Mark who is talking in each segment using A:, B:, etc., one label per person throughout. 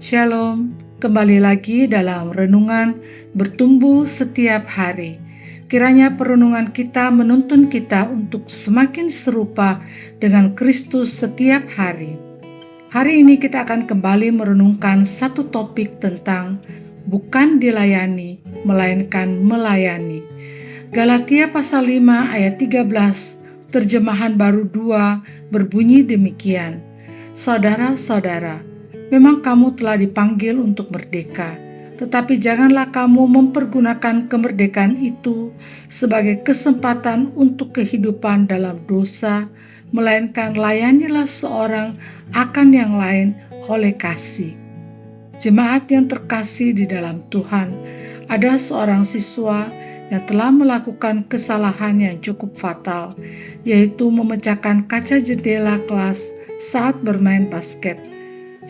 A: Shalom, kembali lagi dalam renungan bertumbuh setiap hari. Kiranya perenungan kita menuntun kita untuk semakin serupa dengan Kristus setiap hari. Hari ini kita akan kembali merenungkan satu topik tentang bukan dilayani, melainkan melayani. Galatia pasal 5 ayat 13, terjemahan baru 2 berbunyi demikian. Saudara-saudara, memang kamu telah dipanggil untuk merdeka, tetapi janganlah kamu mempergunakan kemerdekaan itu sebagai kesempatan untuk kehidupan dalam dosa, melainkan layanilah seorang akan yang lain oleh kasih. Jemaat yang terkasih di dalam Tuhan, ada seorang siswa yang telah melakukan kesalahan yang cukup fatal, yaitu memecahkan kaca jendela kelas saat bermain basket.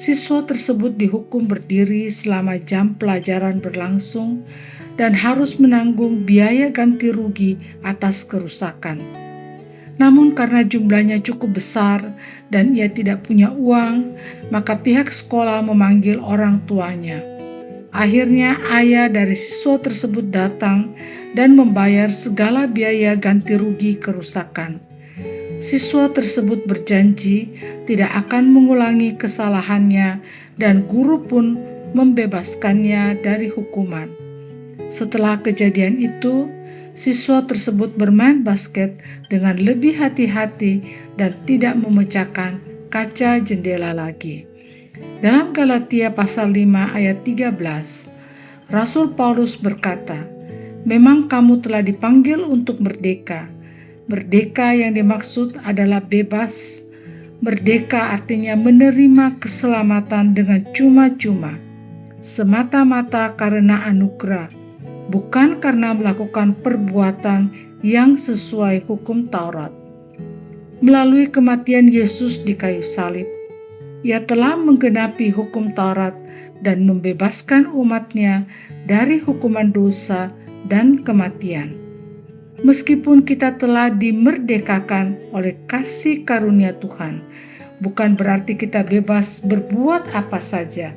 A: Siswa tersebut dihukum berdiri selama jam pelajaran berlangsung dan harus menanggung biaya ganti rugi atas kerusakan. Namun karena jumlahnya cukup besar dan ia tidak punya uang, maka pihak sekolah memanggil orang tuanya. Akhirnya ayah dari siswa tersebut datang dan membayar segala biaya ganti rugi kerusakan. Siswa tersebut berjanji tidak akan mengulangi kesalahannya dan guru pun membebaskannya dari hukuman. Setelah kejadian itu, siswa tersebut bermain basket dengan lebih hati-hati dan tidak memecahkan kaca jendela lagi. Dalam Galatia pasal 5 ayat 13, Rasul Paulus berkata, "Memang kamu telah dipanggil untuk merdeka." Merdeka yang dimaksud adalah bebas. Merdeka artinya menerima keselamatan dengan cuma-cuma, semata-mata karena anugerah, bukan karena melakukan perbuatan yang sesuai hukum Taurat. Melalui kematian Yesus di kayu salib, Ia telah menggenapi hukum Taurat dan membebaskan umatnya dari hukuman dosa dan kematian. Meskipun kita telah dimerdekakan oleh kasih karunia Tuhan, bukan berarti kita bebas berbuat apa saja.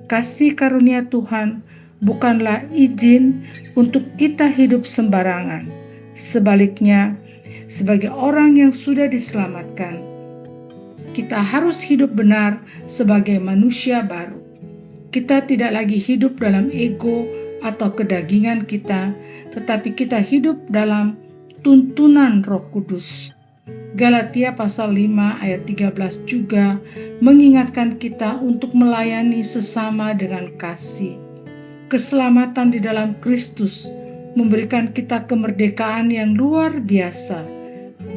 A: Kasih karunia Tuhan bukanlah izin untuk kita hidup sembarangan. Sebaliknya, sebagai orang yang sudah diselamatkan, kita harus hidup benar sebagai manusia baru. Kita tidak lagi hidup dalam ego atau kedagingan kita, tetapi kita hidup dalam tuntunan Roh Kudus. Galatia pasal 5 ayat 13 juga mengingatkan kita untuk melayani sesama dengan kasih. Keselamatan di dalam Kristus memberikan kita kemerdekaan yang luar biasa.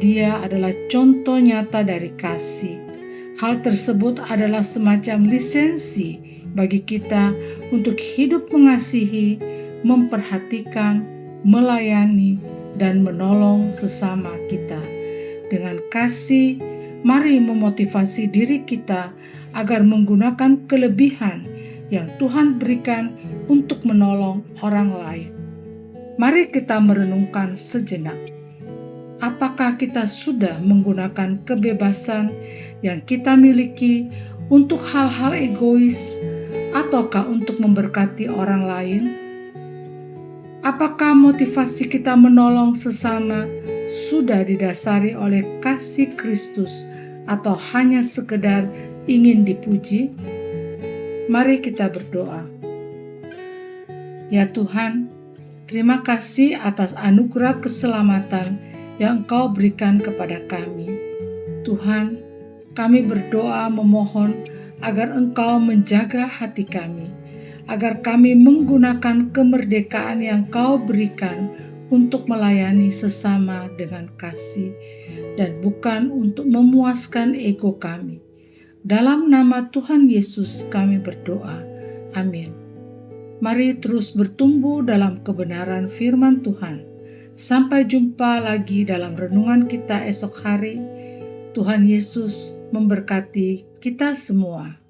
A: Dia adalah contoh nyata dari kasih. Hal tersebut adalah semacam lisensi bagi kita untuk hidup mengasihi, memperhatikan, melayani, dan menolong sesama kita. Dengan kasih, mari memotivasi diri kita agar menggunakan kelebihan yang Tuhan berikan untuk menolong orang lain. Mari kita merenungkan sejenak. Apakah kita sudah menggunakan kebebasan yang kita miliki untuk hal-hal egois ataukah untuk memberkati orang lain? Apakah motivasi kita menolong sesama sudah didasari oleh kasih Kristus atau hanya sekedar ingin dipuji? Mari kita berdoa. Ya Tuhan, terima kasih atas anugerah keselamatan yang Engkau berikan kepada kami. Tuhan, kami berdoa memohon agar Engkau menjaga hati kami, agar kami menggunakan kemerdekaan yang Kau berikan untuk melayani sesama dengan kasih dan bukan untuk memuaskan ego kami. Dalam nama Tuhan Yesus kami berdoa. Amin. Mari terus bertumbuh dalam kebenaran firman Tuhan. Sampai jumpa lagi dalam renungan kita esok hari. Tuhan Yesus memberkati kita semua.